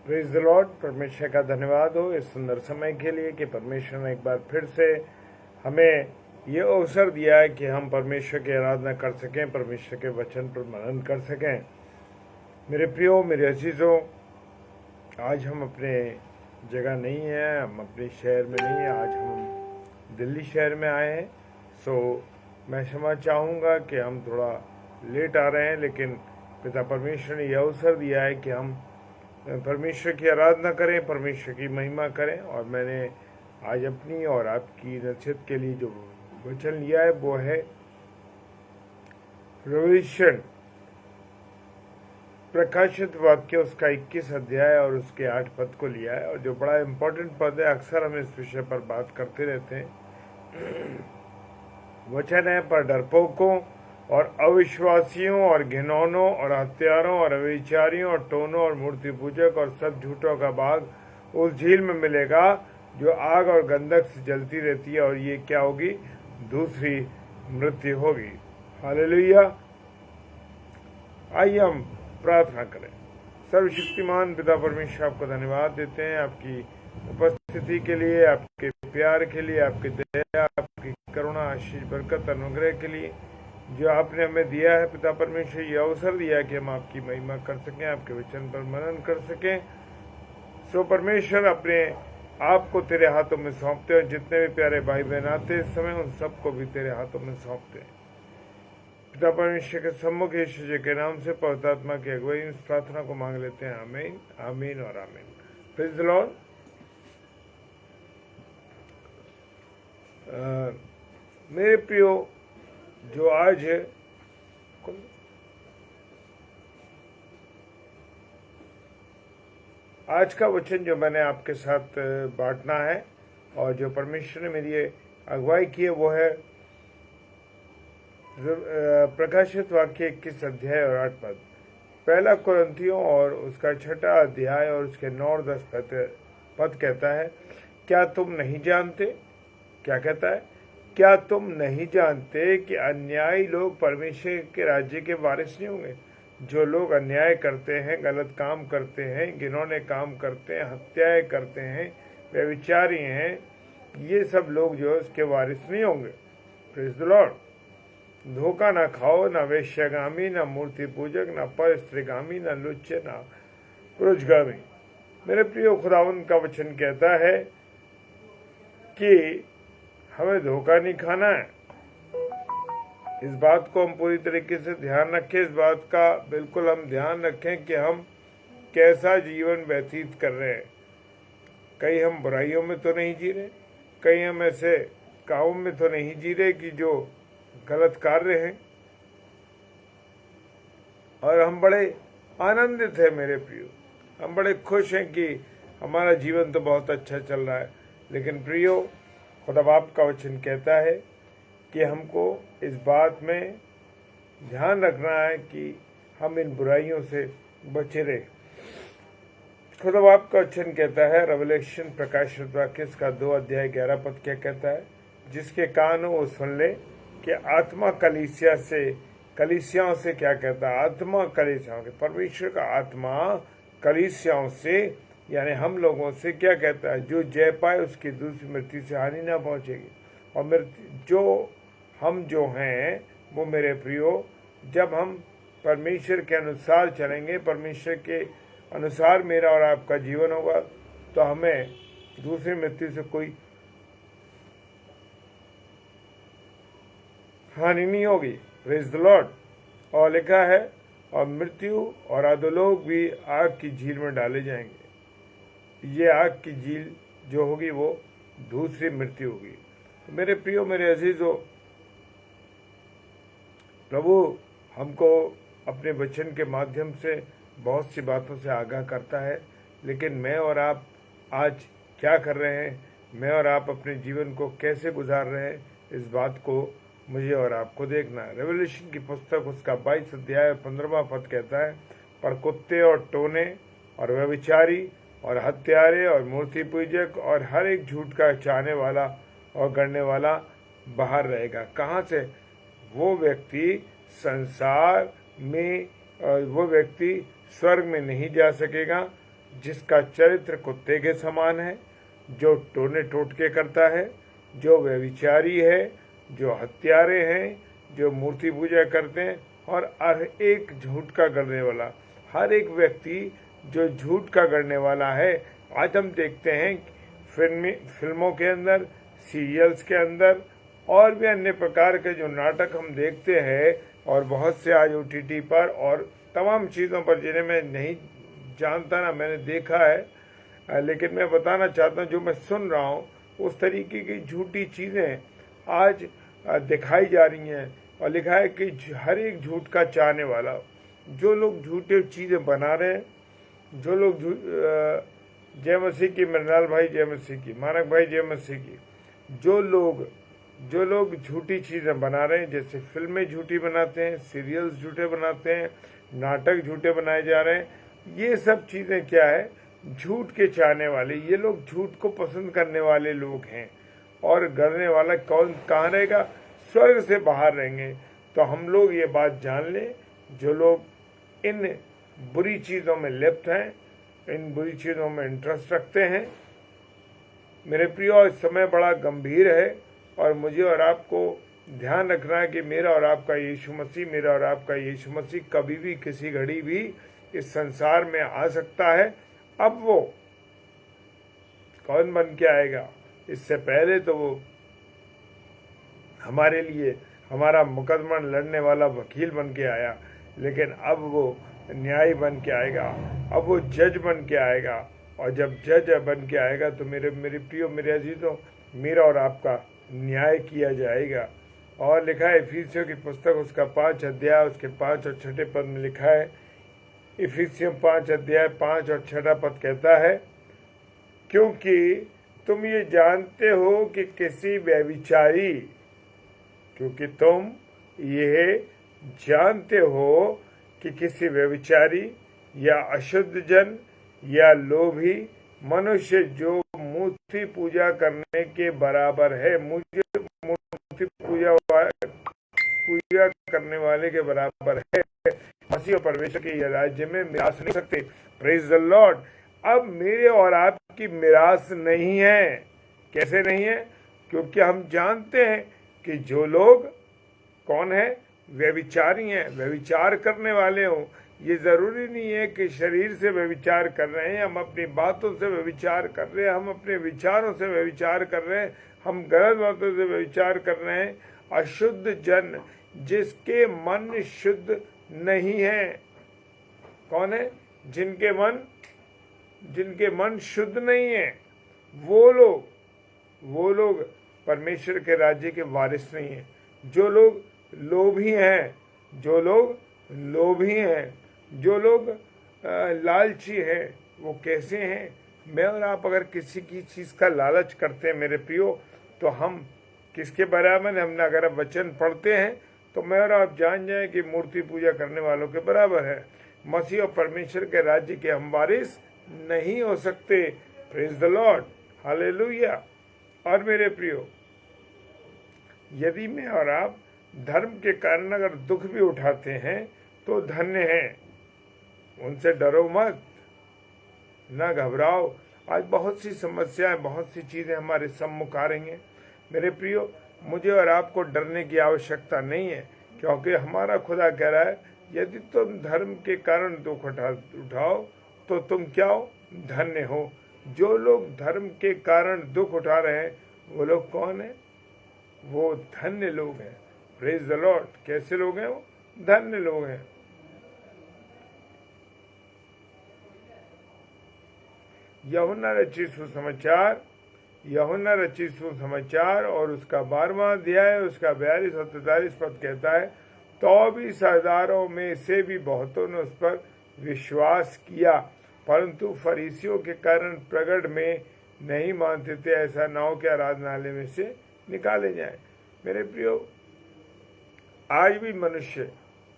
Praise the Lord. परमेश्वर का धन्यवाद हो इस सुंदर समय के लिए कि परमेश्वर ने एक बार फिर से हमें ये अवसर दिया है कि हम परमेश्वर की आराधना कर सकें, परमेश्वर के वचन पर मनन कर सकें। मेरे प्रियो, मेरे अजीजों, आज हम अपने जगह नहीं हैं, हम अपने शहर में नहीं हैं, आज हम दिल्ली शहर में आए हैं। मैं क्षमा चाहूँगा कि हम थोड़ा लेट आ रहे हैं, लेकिन पिता परमेश्वर ने यह अवसर दिया है कि हम परमेश्वर की आराधना करें, परमेश्वर की महिमा करें। और मैंने आज अपनी और आपकी नसीहत के लिए जो वचन लिया है वो है रेवलेशन, प्रकाशित वाक्य, उसका 21 अध्याय और उसके 8 पद को लिया है। और जो बड़ा इम्पोर्टेंट पद है, अक्सर हम इस विषय पर बात करते रहते हैं। वचन है, पर डरपोकों और अविश्वासियों और घिनौनों और हत्यारों और अविचारियों और टोनों और मूर्ति पूजक और सब झूठों का भाग उस झील में मिलेगा जो आग और गंधक से जलती रहती है, और ये क्या होगी? दूसरी मृत्यु होगी। हालेलुया। आइए हम प्रार्थना करें। सर्वशक्तिमान पिता परमेश्वर, आपको धन्यवाद देते हैं आपकी उपस्थिति के लिए, आपके प्यार के लिए, आपकी दया, आपकी करुणा, आशीष, बरकत, अनुग्रह के लिए जो आपने हमें दिया है। पिता परमेश्वर, ये अवसर दिया है कि हम आपकी महिमा कर सकें, आपके वचन पर मनन कर सकें। परमेश्वर, अपने आप को तेरे हाथों में सौंपते हैं। जितने भी प्यारे भाई बहन आते इस समय, उन सबको भी तेरे हाथों में सौंपते हैं। पिता परमेश्वर के सम्मुख यीशु जी के नाम से पवित्र आत्मा की अगुवाई इस प्रार्थना को मांग लेते हैं। आमीन, आमीन और आमीन। Praise the Lord. मेरे प्रियो, जो आज है, आज का वचन जो मैंने आपके साथ बांटना है और जो परमेश्वर ने मेरी अगुवाई की है वो है प्रकाशित वाक्य 21 अध्याय और 8 पद। पहला कुरिन्थियों और उसका 6वां अध्याय और उसके 9 और 10 पद कहता है, क्या तुम नहीं जानते? क्या कहता है? क्या तुम नहीं जानते कि अन्यायी लोग परमेश्वर के राज्य के वारिस नहीं होंगे? जो लोग अन्याय करते हैं, गलत काम करते हैं, घिनौने काम करते हैं, हत्याएं करते हैं, व्यभिचारी हैं, ये सब लोग जो है उसके वारिस नहीं होंगे। Praise the Lord. धोखा ना खाओ, ना वेश्यागामी, ना मूर्ति पूजक, ना परस्त्रीगामी, ना लुच्चे, ना पुरुषगामी। मेरे प्रियो, खुदावंद का वचन कहता है कि हमें धोखा नहीं खाना है। इस बात को हम पूरी तरीके से ध्यान रखें, इस बात का बिल्कुल हम ध्यान रखें कि हम कैसा जीवन व्यतीत कर रहे हैं। कहीं हम बुराइयों में तो नहीं जी रहे, कहीं हम ऐसे कामों में तो नहीं जी रहे कि जो गलत कार्य हैं। और हम बड़े आनंदित हैं मेरे प्रियो, हम बड़े खुश हैं कि हमारा जीवन तो बहुत अच्छा चल रहा है। लेकिन प्रियो, खुदा बाप का वचन कहता है कि हमको इस बात में ध्यान रखना है कि हम इन बुराइयों से बचे रहे। खुदा बाप का वचन कहता है, रेवलेशन, प्रकाशित वाक्य, इसका 2 अध्याय 11 पद क्या कहता है? जिसके कान हो वो सुन ले कि आत्मा कलीसियाओं से क्या कहता है? आत्मा कलीसियाओं के, परमेश्वर का आत्मा कलीसियाओं से यानी हम लोगों से क्या कहता है? जो जय पाए उसकी दूसरी मृत्यु से हानि ना पहुंचेगी। और जो हैं वो मेरे प्रियो, जब हम परमेश्वर के अनुसार चलेंगे, परमेश्वर के अनुसार मेरा और आपका जीवन होगा, तो हमें दूसरी मृत्यु से कोई हानि नहीं होगी। Praise the Lord. और लिखा है, और मृत्यु और अधोलोक भी आग की झील में डाले जाएंगे। ये आग की झील जो होगी वो दूसरी मृत्यु होगी। तो मेरे प्रियो, मेरे अजीजों, प्रभु हमको अपने वचन के माध्यम से बहुत सी बातों से आगाह करता है। लेकिन मैं और आप आज क्या कर रहे हैं, मैं और आप अपने जीवन को कैसे गुजार रहे हैं, इस बात को मुझे और आपको देखना है। रेवलेशन की पुस्तक उसका 22 अध्याय 15वां पद कहता है, पर कुत्ते और टोने और व्यभिचारी और हत्यारे और मूर्ति पूजक और हर एक झूठ का चाहने वाला और गढ़ने वाला बाहर रहेगा। कहाँ से? वो व्यक्ति संसार में, वो व्यक्ति स्वर्ग में नहीं जा सकेगा, जिसका चरित्र कुत्ते के समान है, जो टोने टोटके करता है, जो व्यभिचारी है, जो हत्यारे हैं, जो मूर्ति पूजा करते हैं, और हर एक झूठ का करने वाला, हर एक व्यक्ति जो झूठ का करने वाला है। आज हम देखते हैं फिल्मों के अंदर, सीरियल्स के अंदर और भी अन्य प्रकार के जो नाटक हम देखते हैं, और बहुत से आज OTT पर और तमाम चीज़ों पर जिन्हें मैं नहीं जानता ना, मैंने देखा है, लेकिन मैं बताना चाहता हूँ जो मैं सुन रहा हूँ, उस तरीके की झूठी चीज़ें आज दिखाई जा रही हैं। और लिखा है कि हर एक झूठ का चाहने वाला, जो लोग झूठे चीज़ें बना रहे हैं, जो लोग जय मसीह की, मृणाल भाई जय मसीह की, मानक भाई जय मसीह की, जो लोग झूठी चीज़ें बना रहे हैं, जैसे फिल्में झूठी बनाते हैं, सीरियल्स झूठे बनाते हैं, नाटक झूठे बनाए जा रहे हैं, ये सब चीज़ें क्या है, झूठ के चाहने वाले, ये लोग झूठ को पसंद करने वाले लोग हैं। और गढ़ने वाला कौन कहाँ रहेगा? स्वर्ग से बाहर रहेंगे। तो हम लोग ये बात जान लें, जो लोग इन बुरी चीज़ों में लिप्त हैं, इन बुरी चीज़ों में इंटरेस्ट रखते हैं, मेरे प्रियो, इस समय बड़ा गंभीर है और मुझे और आपको ध्यान रखना है कि मेरा और आपका यीशु मसीह कभी भी किसी घड़ी भी इस संसार में आ सकता है। अब वो कौन बन के आएगा? इससे पहले तो वो हमारे लिए हमारा मुकदमा लड़ने वाला वकील बन के आया, लेकिन अब वो न्यायी बन के आएगा, अब वो जज बन के आएगा। और जब जज बन के आएगा तो मेरे प्रियो, मेरे अजीजों, मेरा और आपका न्याय किया जाएगा। और लिखा है इफिसियों की पुस्तक, उसका 5 अध्याय, उसके 5 और 6 पद में लिखा है, इफिसियों 5 अध्याय 5 और 6 पद कहता है, क्योंकि तुम ये जानते हो कि किसी व्यभिचारी, क्योंकि तुम ये जानते हो कि किसी व्यभिचारी या अशुद्ध जन या लोभी मनुष्य जो मूर्ति पूजा करने के बराबर है, मुझे मूर्ति पूजा करने वाले के बराबर है, मसीह और परमेश्वर के राज्य में मिरास नहीं सकते। Praise the Lord. अब मेरे और आपकी मिरास नहीं है। कैसे नहीं है? क्योंकि हम जानते हैं कि जो लोग कौन है, व्यभिचारी हैं, व्यभिचार करने वाले हों। ये जरूरी नहीं है कि शरीर से व्यभिचार कर रहे हैं, हम अपनी बातों से व्यभिचार कर रहे हैं, हम अपने विचारों से व्यभिचार कर रहे हैं, हम गलत बातों से व्यभिचार कर रहे हैं। अशुद्ध जन, जिसके मन शुद्ध नहीं है। कौन है? जिनके मन शुद्ध नहीं है, वो लोग परमेश्वर के राज्य के वारिस नहीं हैं। जो लोग लोभी हैं, जो लोग लालची हैं, वो कैसे हैं? मैं और आप अगर किसी की चीज़ का लालच करते हैं मेरे प्रियो, तो हम किसके बराबर हैं? हमने अगर आप वचन पढ़ते हैं तो मैं और आप जान जाएं कि मूर्ति पूजा करने वालों के बराबर है। मसीह और परमेश्वर के राज्य के हम वारिस नहीं हो सकते। Praise the Lord, hallelujah. और मेरे प्रियो, यदि मैं और आप धर्म के कारण अगर दुख भी उठाते हैं तो धन्य हैं। उनसे डरो मत, ना घबराओ। आज बहुत सी समस्याएं, बहुत सी चीज़ें हमारे सम्मुख आ रही हैं। मेरे प्रियो, मुझे और आपको डरने की आवश्यकता नहीं है, क्योंकि हमारा खुदा कह रहा है, यदि तुम धर्म के कारण दुख उठाओ तो तुम क्या हो? धन्य हो। जो लोग धर्म के कारण दुख उठा रहे हैं, वो लोग कौन है? वो धन्य लोग हैं। Praise the Lord. कैसे लोग हैं वो? धन्य लोग हैं। यूहन्ना रचित सुसमाचार और उसका 12वां अध्याय, उसका 42 और 43 पद कहता है, तो भी सरदारों में से भी बहुतों ने उस पर विश्वास किया, परंतु फरीसियों के कारण प्रगट में नहीं मानते थे, ऐसा न हो कि आराधनालय में से निकाले जाए। मेरे प्रियो, आज भी मनुष्य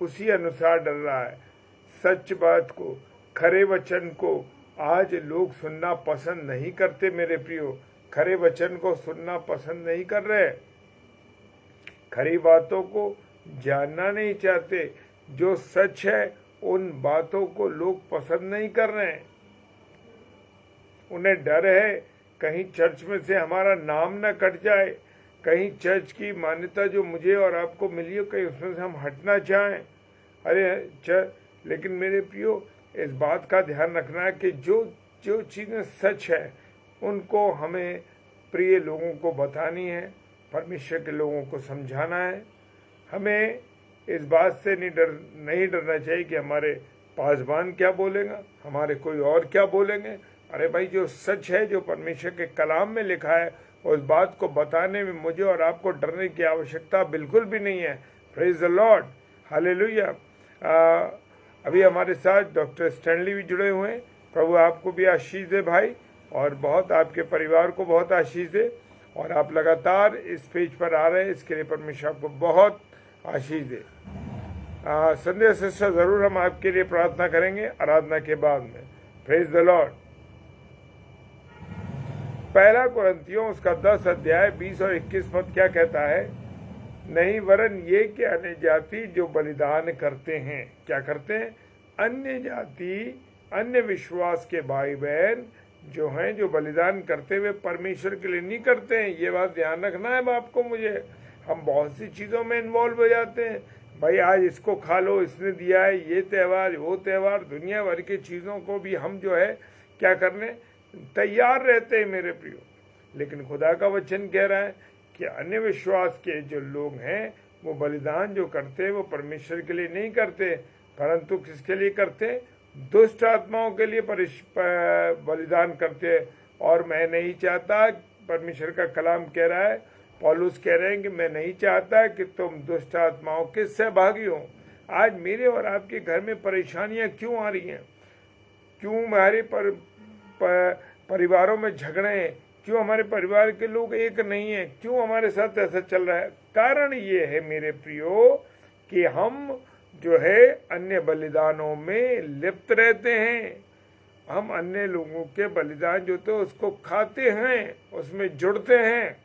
उसी अनुसार डर रहा है। सच बात को, खरे वचन को आज लोग सुनना पसंद नहीं करते। मेरे प्रियो, खरे वचन को सुनना पसंद नहीं कर रहे, खरी बातों को जानना नहीं चाहते। जो सच है उन बातों को लोग पसंद नहीं कर रहे हैं। उन्हें डर है कहीं चर्च में से हमारा नाम न कट जाए, कहीं चर्च की मान्यता जो मुझे और आपको मिली हो कहीं उसमें से हम हटना चाहें। अरे लेकिन मेरे प्रियो, इस बात का ध्यान रखना है कि जो जो चीज़ें सच है उनको हमें प्रिय लोगों को बतानी है, परमेश्वर के लोगों को समझाना है। हमें इस बात से नहीं डरना चाहिए कि हमारे पासबान क्या बोलेगा, हमारे कोई और क्या बोलेंगे। अरे भाई, जो सच है, जो परमेश्वर के कलाम में लिखा है, उस बात को बताने में मुझे और आपको डरने की आवश्यकता बिल्कुल भी नहीं है। Praise the Lord, hallelujah. अभी हमारे साथ डॉक्टर स्टैनली भी जुड़े हुए हैं। प्रभु आपको भी आशीष दे भाई, और बहुत आपके परिवार को बहुत आशीष दे। और आप लगातार इस पेज पर आ रहे हैं, इसके लिए परमेश्वर आपको बहुत आशीष दे। संध्या सिस्टर, जरूर हम आपके लिए प्रार्थना करेंगे आराधना के बाद में। Praise the Lord. पहला कुरिन्थियों उसका 10 अध्याय 20 और 21 पद क्या कहता है? नहीं, वरन ये कि अन्य जाति जो बलिदान करते हैं, क्या करते हैं? अन्य जाति, अन्य विश्वास के भाई बहन जो हैं, जो बलिदान करते हुए परमेश्वर के लिए नहीं करते हैं। ये बात ध्यान रखना है आपको मुझे। हम बहुत सी चीज़ों में इन्वॉल्व हो जाते हैं। भाई आज इसको खा लो, इसने दिया है, ये त्यौहार वो त्यौहार, दुनिया भर की चीज़ों को भी हम जो है क्या करने तैयार रहते हैं मेरे प्रियो। लेकिन खुदा का वचन कह रहा है कि अन्य विश्वास के जो लोग हैं वो बलिदान जो करते हैं वो परमेश्वर के लिए नहीं करते, परंतु किसके लिए करते? दुष्ट आत्माओं के लिए बलिदान करते। और मैं नहीं चाहता, परमेश्वर का कलाम कह रहा है, पौलुस कह रहे हैं कि मैं नहीं चाहता कि तुम दुष्ट आत्माओं के सहभागी हो। आज मेरे और आपके घर में परेशानियां क्यों आ रही हैं? क्यों हमारे परिवारों में झगड़े हैं? क्यों हमारे परिवार के लोग एक नहीं हैं? क्यों हमारे साथ ऐसा चल रहा है? कारण ये है मेरे प्रियो कि हम जो है अन्य बलिदानों में लिप्त रहते हैं। हम अन्य लोगों के बलिदान जो थे उसको खाते हैं, उसमें जुड़ते हैं।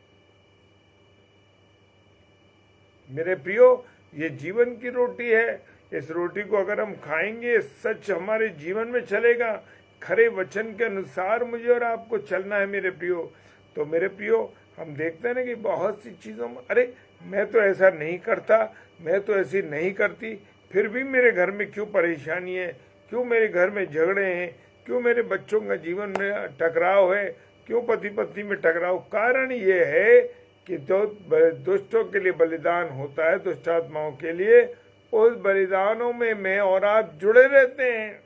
मेरे प्रियो, ये जीवन की रोटी है। इस रोटी को अगर हम खाएंगे, सच हमारे जीवन में चलेगा, खरे वचन के अनुसार मुझे और आपको चलना है मेरे प्रियो। तो मेरे प्रियो, हम देखते हैं ना कि बहुत सी चीज़ों में, अरे मैं तो ऐसा नहीं करता, मैं तो ऐसी नहीं करती, फिर भी मेरे घर में क्यों परेशानी है? क्यों मेरे घर में झगड़े हैं? क्यों मेरे बच्चों का जीवन में टकराव है? क्यों पति पत्नी में टकराव? कारण ये है कि जो दुष्टों के लिए बलिदान होता है, दुष्ट आत्माओं के लिए, उस बलिदानों में मैं और आप जुड़े रहते हैं।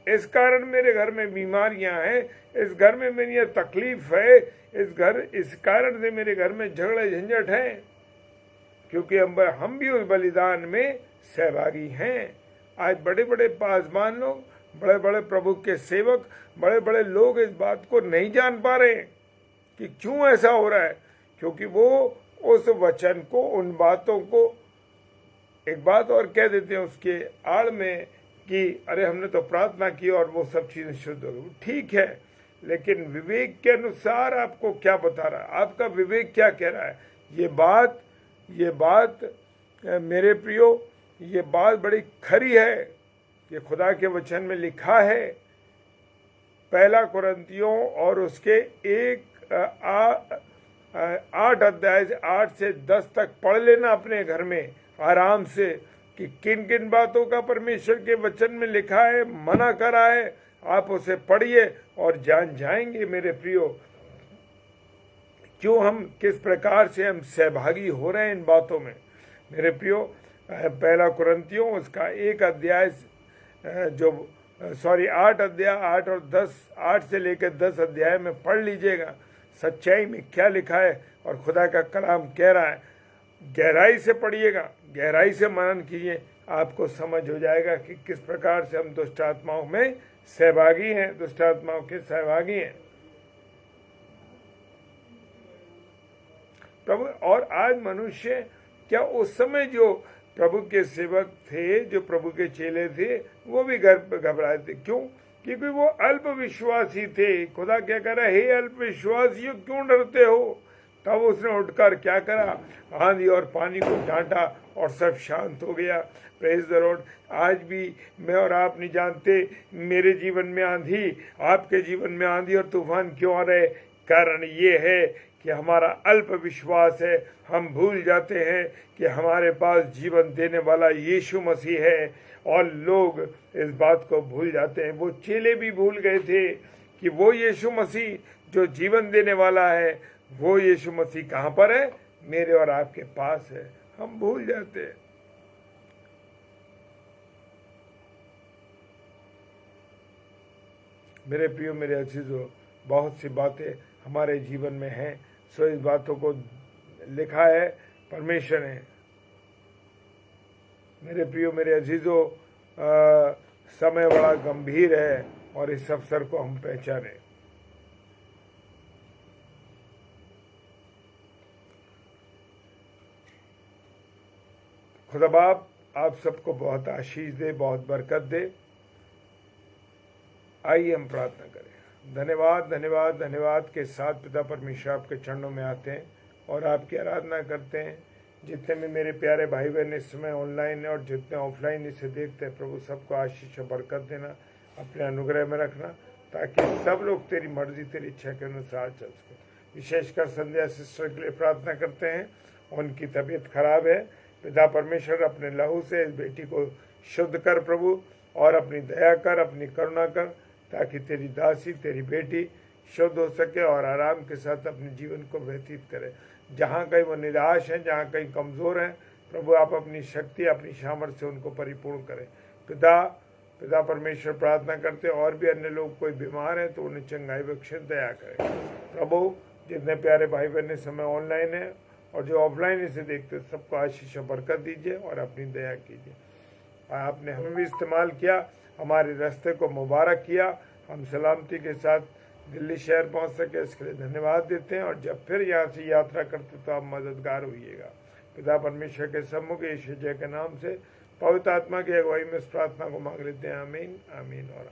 इस कारण मेरे घर में बीमारियां हैं, इस घर में मेरी तकलीफ है, इस कारण से मेरे घर में झगड़े झंझट हैं, क्योंकि हम भी उस बलिदान में सहभागी हैं। आज बड़े बड़े पासबान लोग, बड़े बड़े प्रभु के सेवक, बड़े बड़े लोग इस बात को नहीं जान पा रहे कि क्यों ऐसा हो रहा है, क्योंकि वो उस वचन को, उन बातों को एक बात और कह देते हैं उसके आड़ में कि अरे हमने तो प्रार्थना की और वो सब चीज़ें शुद्ध हो गई। ठीक है, लेकिन विवेक के अनुसार आपको क्या बता रहा है? आपका विवेक क्या कह रहा है? ये बात मेरे प्रियो, ये बात बड़ी खरी है। ये खुदा के वचन में लिखा है। पहला कुरिन्थियों और उसके 8 अध्याय से 8 से 10 तक पढ़ लेना अपने घर में आराम से, कि किन किन बातों का परमेश्वर के वचन में लिखा है, मना करा है। आप उसे पढ़िए और जान जाएंगे मेरे प्रियो, क्यों हम, किस प्रकार से हम सहभागी हो रहे हैं इन बातों में। मेरे प्रियो, पहला कुरिन्थियों उसका 1 अध्याय 8 अध्याय 8 और 10, 8 से लेकर 10 अध्याय में पढ़ लीजिएगा, सच्चाई में क्या लिखा है और खुदा का कलाम कह रहा है। गहराई से पढ़िएगा, गहराई से मनन कीजिए, आपको समझ हो जाएगा कि किस प्रकार से हम दुष्ट आत्माओं में सहभागी हैं, दुष्ट आत्माओं के सहभागी हैं प्रभु। और आज मनुष्य, क्या उस समय जो प्रभु के सेवक थे, जो प्रभु के चेले थे, वो भी घबराए थे? क्यों? क्योंकि वो अल्प विश्वासी थे। खुदा क्या कह रहा है? हे अल्प विश्वासियों, क्यों डरते हो? तब उसने उठकर क्या करा, आंधी और पानी को डांटा और सब शांत हो गया। Praise the Lord. आज भी मैं और आप नहीं जानते मेरे जीवन में आंधी, आपके जीवन में आंधी और तूफान क्यों आ रहे। कारण ये है कि हमारा अल्प विश्वास है। हम भूल जाते हैं कि हमारे पास जीवन देने वाला यीशु मसीह है, और लोग इस बात को भूल जाते हैं। वो चेले भी भूल गए थे कि वो यीशु मसीह जो जीवन देने वाला है, वो यीशु मसीह कहाँ पर है, मेरे और आपके पास है। हम भूल जाते हैं। मेरे प्रियो, मेरे अजीजों, बहुत सी बातें हमारे जीवन में हैं। सो इस बातों को लिखा है परमेश्वर ने। मेरे प्रियो, मेरे अजीजों, समय बड़ा गंभीर है और इस अवसर को हम पहचाने। खुदा बाप आप सबको बहुत आशीष दे, बहुत बरकत दे। आइए हम प्रार्थना करें। धन्यवाद धन्यवाद धन्यवाद के साथ पिता परमेश्वर आपके चरणों में आते हैं और आपकी आराधना करते हैं। जितने भी मेरे प्यारे भाई बहन इस समय ऑनलाइन है और जितने ऑफलाइन इसे देखते हैं, प्रभु सबको आशीष और बरकत देना, अपने अनुग्रह में रखना, ताकि सब लोग तेरी मर्जी तेरी इच्छा के अनुसार चल सके। विशेषकर संध्या सिस्टर के लिए प्रार्थना करते हैं, उनकी तबीयत खराब है। पिता परमेश्वर अपने लहू से इस बेटी को शुद्ध कर प्रभु, और अपनी दया कर, अपनी करुणा कर, ताकि तेरी दासी तेरी बेटी शुद्ध हो सके और आराम के साथ अपने जीवन को व्यतीत करे। जहाँ कहीं वो निराश हैं, जहाँ कहीं कमज़ोर हैं, प्रभु आप अपनी शक्ति अपनी सामर्थ्य से उनको परिपूर्ण करें। पिता परमेश्वर प्रार्थना करते, और भी अन्य लोग कोई बीमार हैं तो उन्हें चंगाई बख्शे, दया करें। प्रभु जितने प्यारे भाई बहन इस समय ऑनलाइन है और जो ऑफलाइन इसे देखते, सबको आशीष और बरकत दीजिए और अपनी दया कीजिए। आपने हमें भी इस्तेमाल किया, हमारे रास्ते को मुबारक किया, हम सलामती के साथ दिल्ली शहर पहुंच सके, इसके लिए धन्यवाद देते हैं। और जब फिर यहाँ से यात्रा करते तो आप मददगार होइएगा। पिता परमेश्वर के सम्मुख यीशु जय के नाम से पवित्र आत्मा की अगुवाई में इस प्रार्थना को मांग लेते हैं। आमीन आमीन और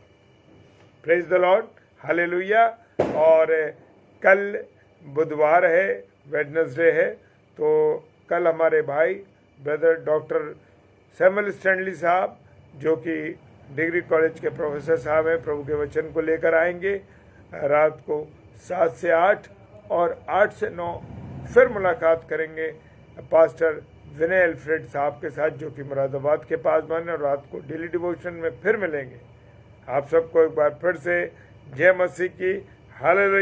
प्रेज द लॉर्ड, हालेलुया। और कल बुधवार है, वेडनेसडे है, तो कल हमारे भाई ब्रदर डॉक्टर सैमुअल स्टैनली साहब, जो कि डिग्री कॉलेज के प्रोफेसर साहब हैं, प्रभु के वचन को लेकर आएंगे रात को 7 से 8 और 8 से 9 फिर मुलाकात करेंगे पास्टर विनय एल्फ्रेड साहब के साथ, जो कि मुरादाबाद के पास बने, और रात को डेली डिवोशन में फिर मिलेंगे। आप सबको एक बार फिर से जय मसीह की, हालेलुया।